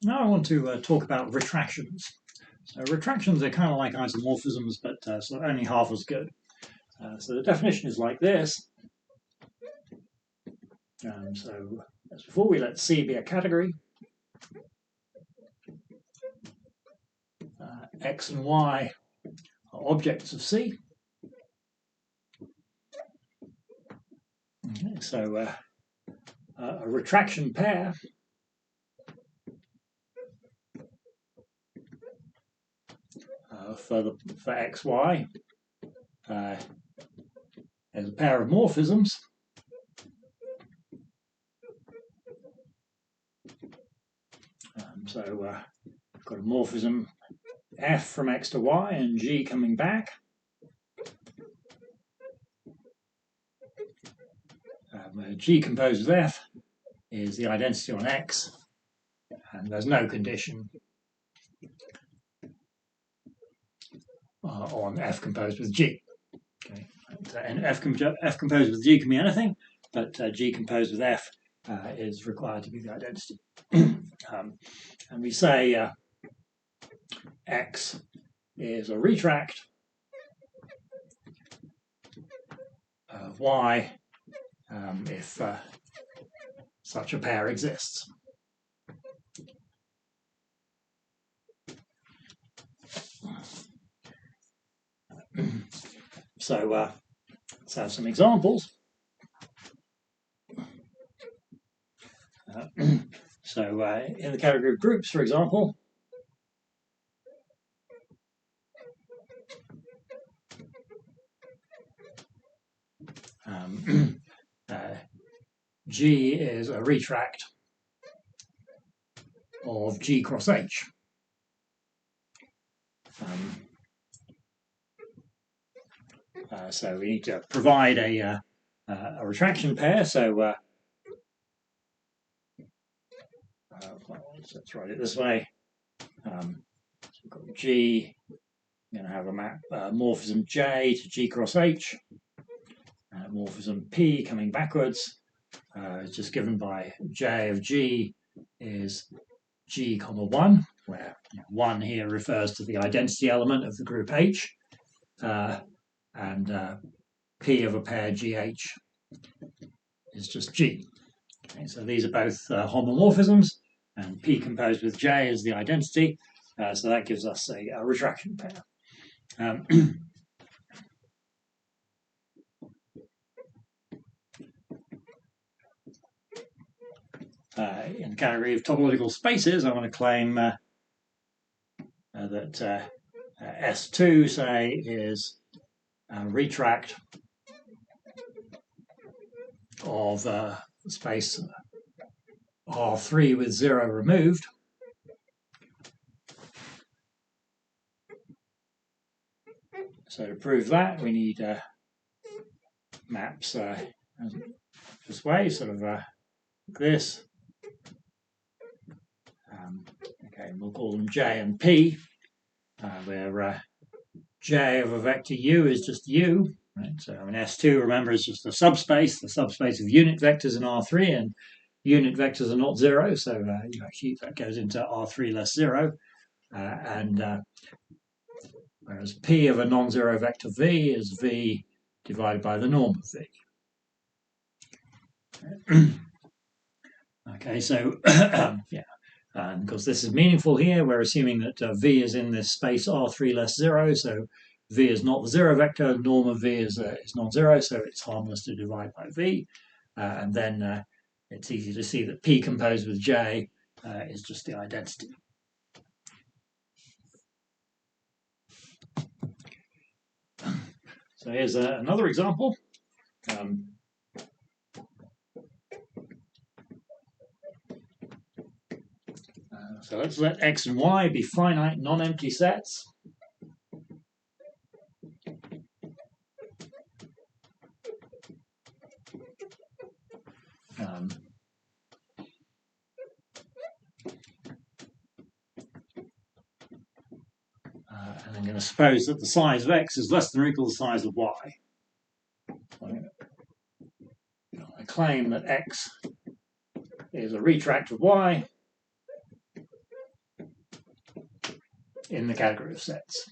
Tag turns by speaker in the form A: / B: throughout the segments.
A: Now I want to talk about retractions. So retractions are kind of like isomorphisms, but so only half as good. So the definition is like this. So as before, we let C be a category. X and Y are objects of C. Okay, so a retraction pair for XY is a pair of morphisms. So we've got a morphism F from X to Y and G coming back. G composed with F is the identity on X, and there's no condition on F composed with G. Okay. And F composed with G can be anything, but G composed with F is required to be the identity. And we say X is a retract of Y if such a pair exists. So let's have some examples. So in the category of groups, for example, G is a retract of G cross H. So we need to provide a retraction pair. So let's write it this way. So we've got G, we're going to have a map morphism J to G cross H. Morphism P coming backwards is just given by J of G is G comma 1, where 1 here refers to the identity element of the group H, and P of a pair GH is just G. Okay, so these are both homomorphisms, and P composed with J is the identity, so that gives us a retraction pair. In the category of topological spaces, I want to claim that S2, say, is a retract of space R3 with 0 removed. So to prove that, we need maps this way, sort of like this. Okay, we'll call them J and P, where J of a vector U is just U. Right? So S2, remember, is just the subspace of unit vectors in R3, and unit vectors are not 0, so that goes into R3 less 0. Whereas P of a non-zero vector V is V divided by the norm of V. Okay, so yeah. And because this is meaningful here, we're assuming that V is in this space R3 less 0, so V is not the 0 vector, norm of V is non-zero, so it's harmless to divide by V. And then it's easy to see that P composed with J is just the identity. So here's another example. So let's let X and Y be finite non-empty sets. And I'm going to suppose that the size of X is less than or equal to the size of Y. I claim that X is a retract of Y, in the category of sets.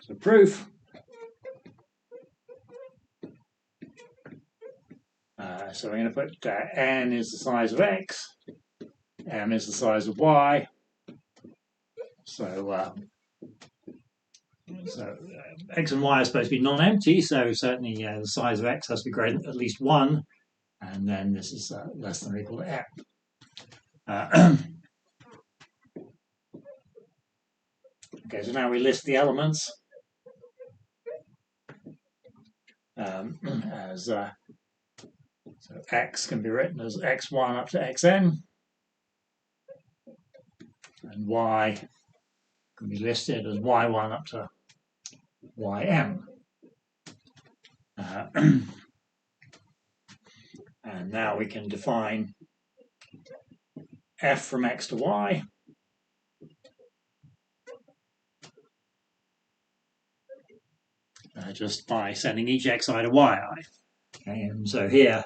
A: So proof. So we're going to put n is the size of x, m is the size of y. So x and y are supposed to be non-empty, so certainly the size of x has to be greater than at least 1, and then this is less than or equal to m. Okay, so now we list the elements as so x can be written as x1 up to xn, and y can be listed as y1 up to ym. And now we can define f from x to y. Just by sending each xi to yi. Okay, and so here,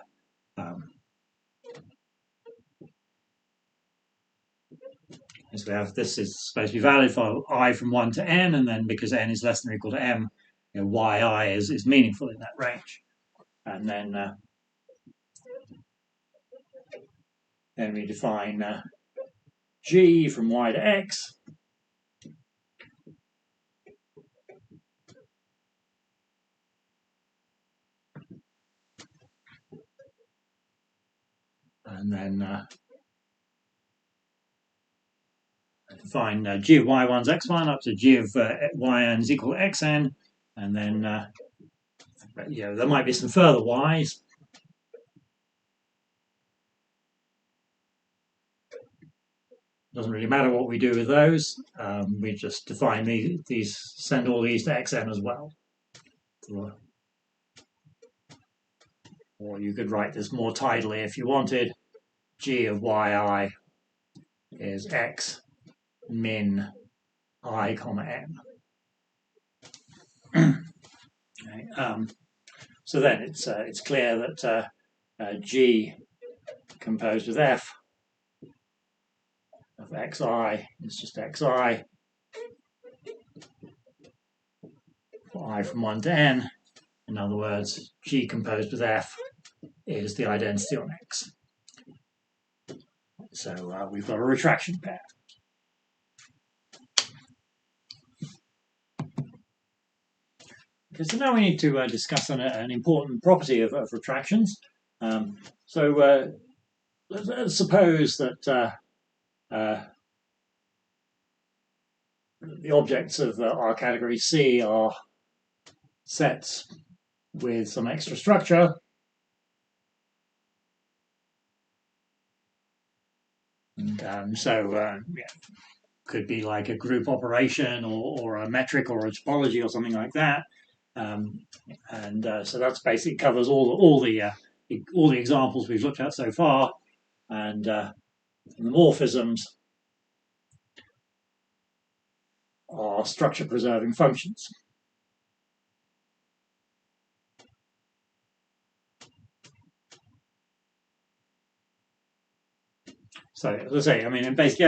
A: so we have this is supposed to be valid for I from 1 to n, and then because n is less than or equal to m, yi is meaningful in that range. And then we define g from y to x. And then define g of y1 is x1 up to g of yn is equal to xn, and then there might be some further y's. Doesn't really matter what we do with those. We just define these, send all these to xn as well. Or you could write this more tidily if you wanted. G of yi is x min I comma n. Okay, so then it's clear that G composed with f of xi is just xi for I from 1 to n. In other words, G composed with f is the identity on x. So we've got a retraction pair. Okay, so now we need to discuss an important property of retractions. So let's suppose that the objects of our category C are sets with some extra structure. And could be like a group operation or a metric or a topology or something like that. So that's basically covers all the examples we've looked at so far, and the morphisms are structure preserving functions. So as I say, I mean, basically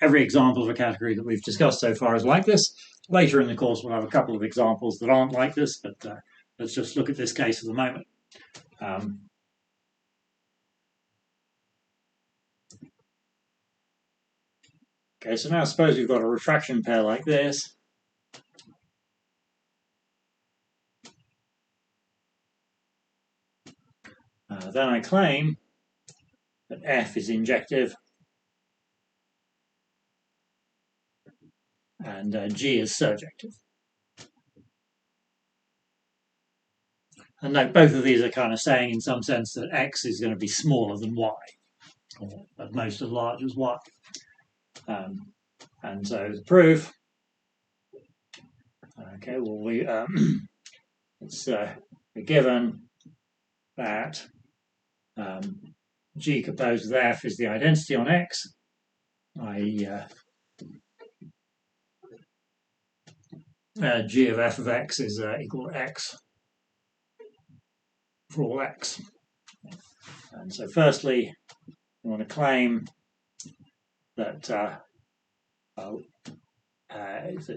A: every example of a category that we've discussed so far is like this. Later in the course, we'll have a couple of examples that aren't like this, but let's just look at this case at the moment. Okay, so now suppose we've got a retraction pair like this. Then I claim that F is injective and G is surjective. And note, both of these are kind of saying in some sense that X is going to be smaller than Y, or at most as large as Y. And so the proof, okay, well, it's given that G composed with F is the identity on X, i.e. G of f of x is equal to x for all x. And so firstly, we want to claim that, that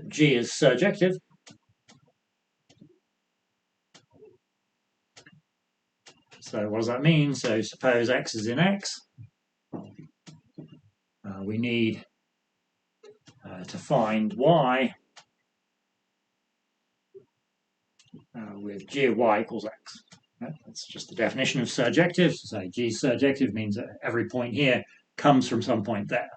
A: G is surjective. So what does that mean? So suppose X is in X. We need to find Y with G of Y equals X. That's just the definition of surjective. So G surjective means that every point here comes from some point there.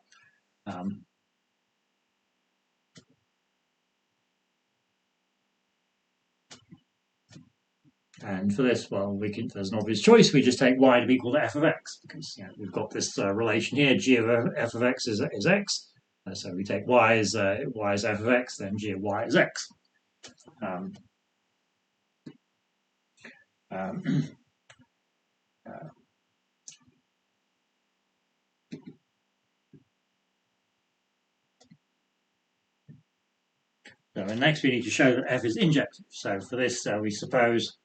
A: And for this, well, there's an obvious choice. We just take Y to be equal to f of x, because we've got this relation here. G of f of x is x. So we take y as f of x, then G of Y is x. So next we need to show that f is injective. So for this, we suppose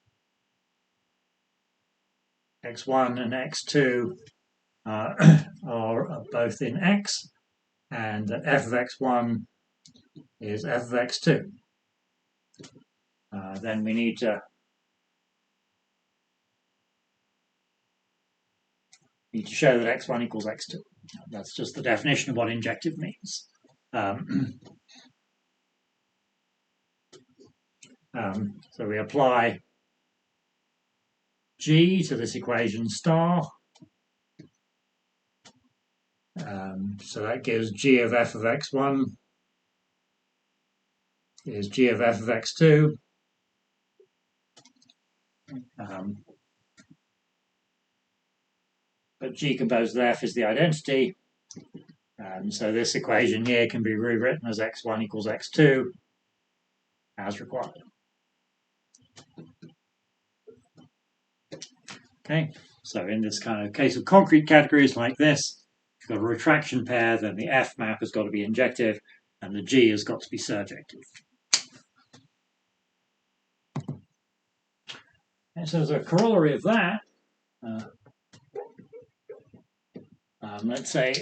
A: x1 and x2 are both in x, and that f of x1 is f of x2. Then we need to show that x1 equals x2. That's just the definition of what injective means. So we apply G to this equation star. So that gives G of f of x1 is G of f of x2. But G composed of f is the identity. So this equation here can be rewritten as x1 equals x2 as required. Okay, so in this kind of case of concrete categories like this, if you've got a retraction pair, then the F map has got to be injective and the G has got to be surjective. And so as a corollary of that, let's say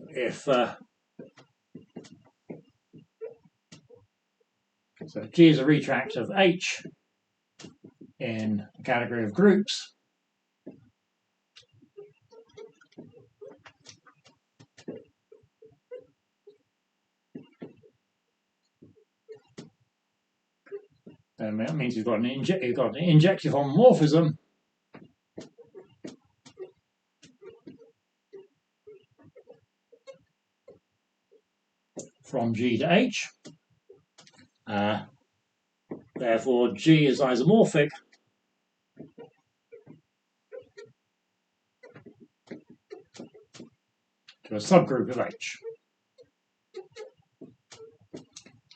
A: if so G is a retract of H in a category of groups, then that means you've got an injective homomorphism from G to H. Therefore, G is isomorphic to a subgroup of H.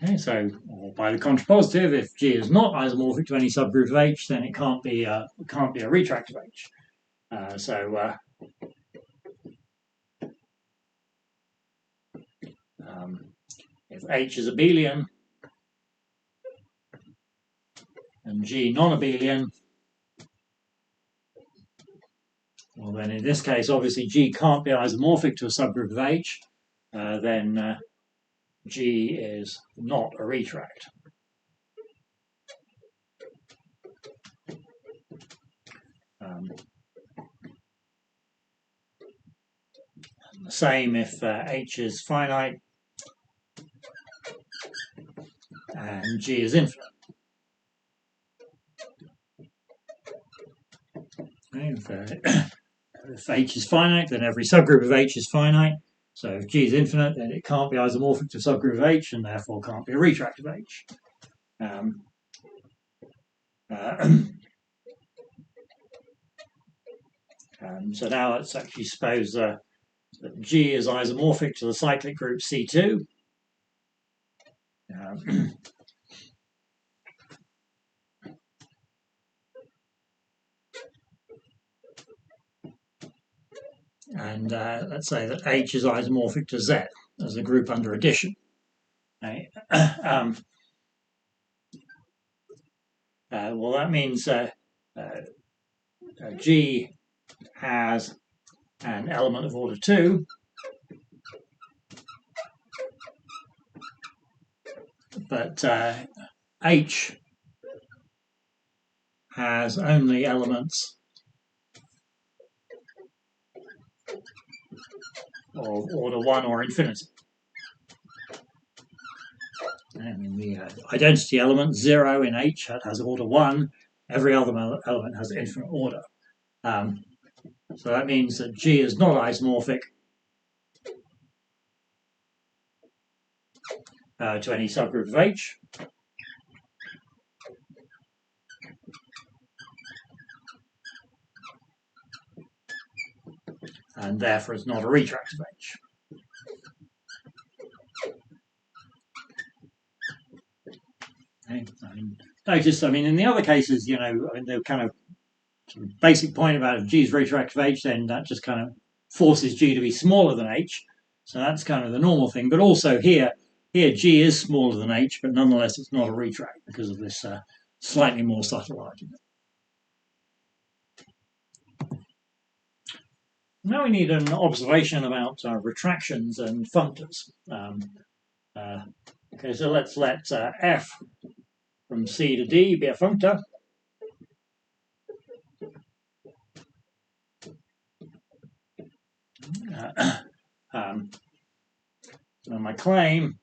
A: Okay, so by the contrapositive, if G is not isomorphic to any subgroup of H, then it can't be a retract of H. If H is abelian and G non-abelian, well then in this case obviously G can't be isomorphic to a subgroup of H, then G is not a retract. The same if H is finite and G is infinite. If H is finite, then every subgroup of H is finite. So if G is infinite, then it can't be isomorphic to a subgroup of H and therefore can't be a retract of H. So now let's actually suppose that G is isomorphic to the cyclic group C2. And let's say that H is isomorphic to Z as a group under addition. Okay. Well, that means G has an element of order 2, but H has only elements of order 1 or infinity. And the identity element 0 in H has order 1. Every other element has infinite order. So that means that G is not isomorphic to any subgroup of H. And therefore it's not a retract of H. Okay. Notice, in the other cases, the kind of basic point about if G is retract of H, then that just kind of forces G to be smaller than H. So that's kind of the normal thing. But also here G is smaller than H, but nonetheless it's not a retract because of this slightly more subtle argument. Now we need an observation about retractions and functors. Okay, so let's let f from C to D be a functor. So my claim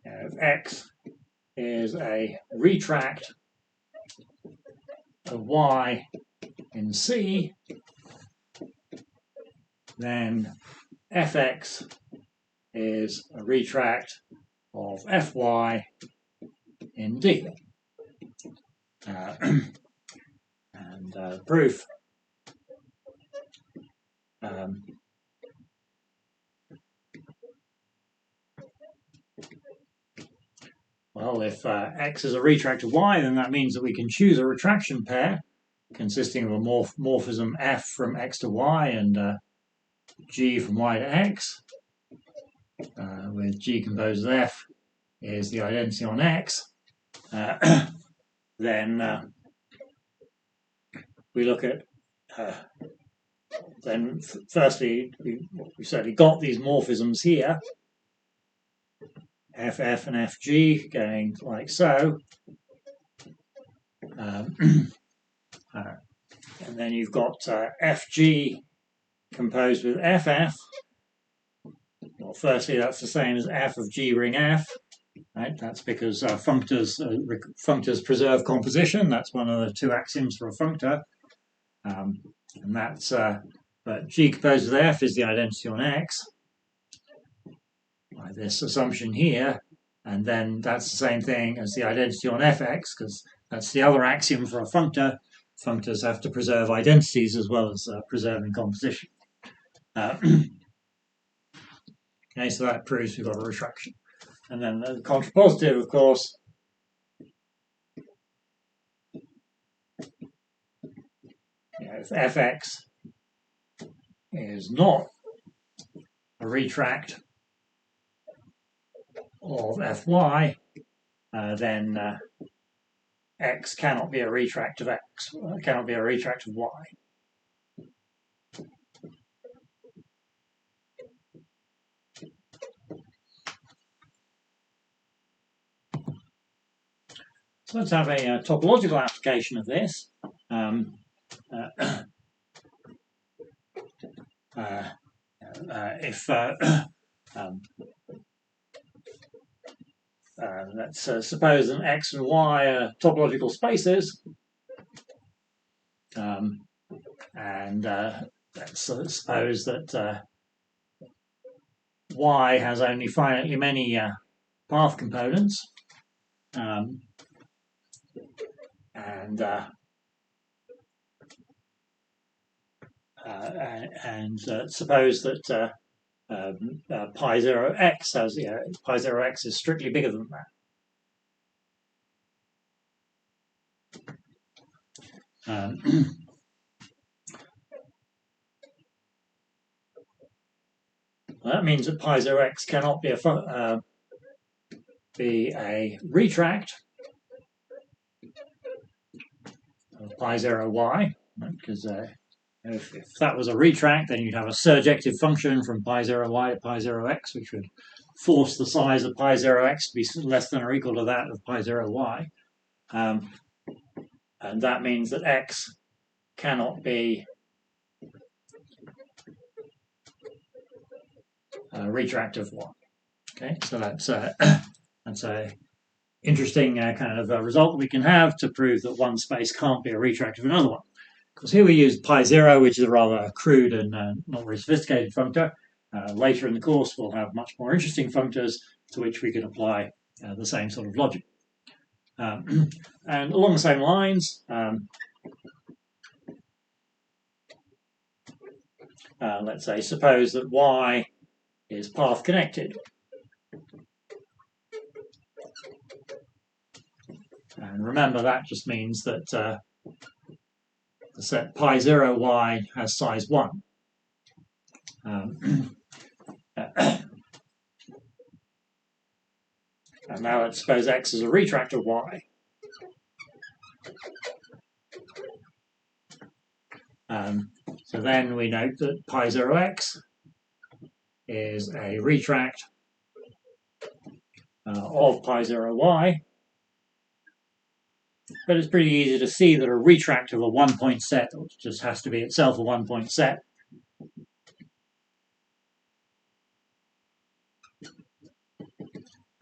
A: of X is a retract of Y in C, then Fx is a retract of Fy in D. And proof. Well, if X is a retract of Y, then that means that we can choose a retraction pair consisting of a morphism F from X to Y and G from Y to X, with G composed of F is the identity on X. Then we look at then firstly we certainly got these morphisms here, FF and FG going like so, and then you've got FG composed with FF. Well, firstly that's the same as F of G ring F, right? That's because functors preserve composition. That's one of the two axioms for a functor, and that's but G composed with F is the identity on X by this assumption here, and then that's the same thing as the identity on Fx, because that's the other axiom for a functor. Functors have to preserve identities as well as preserving composition. Okay, so that proves we've got a retraction. And then the contrapositive, of course, if Fx is not a retract of Fy, then X cannot be a retract of X, cannot be a retract of Y. So let's have a topological application of this. Let's suppose that X and Y are topological spaces, and let's suppose that Y has only finitely many path components, and suppose that pi 0x has, pi 0x is strictly bigger than that. Well, that means that pi 0x cannot be a retract of pi 0 y, because if that was a retract, then you'd have a surjective function from pi 0 y to pi 0 x, which would force the size of pi 0 x to be less than or equal to that of pi 0 y. And that means that x cannot be a retract of y. Okay, so that's a interesting kind of result we can have to prove that one space can't be a retract of another one. Because here we use pi 0, which is a rather crude and not very sophisticated functor. Later in the course, we'll have much more interesting functors to which we can apply the same sort of logic. And along the same lines, let's say, suppose that y is path connected. And remember, that just means that the set pi 0 y has size 1. And now let's suppose x is a retract of y. So then we note that pi 0x is a retract of pi 0 y. But it's pretty easy to see that a retract of a one-point set just has to be itself a one-point set.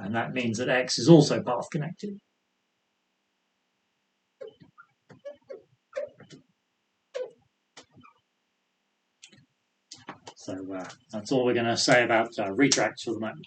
A: And that means that x is also path connected. So that's all we're going to say about retracts for the moment.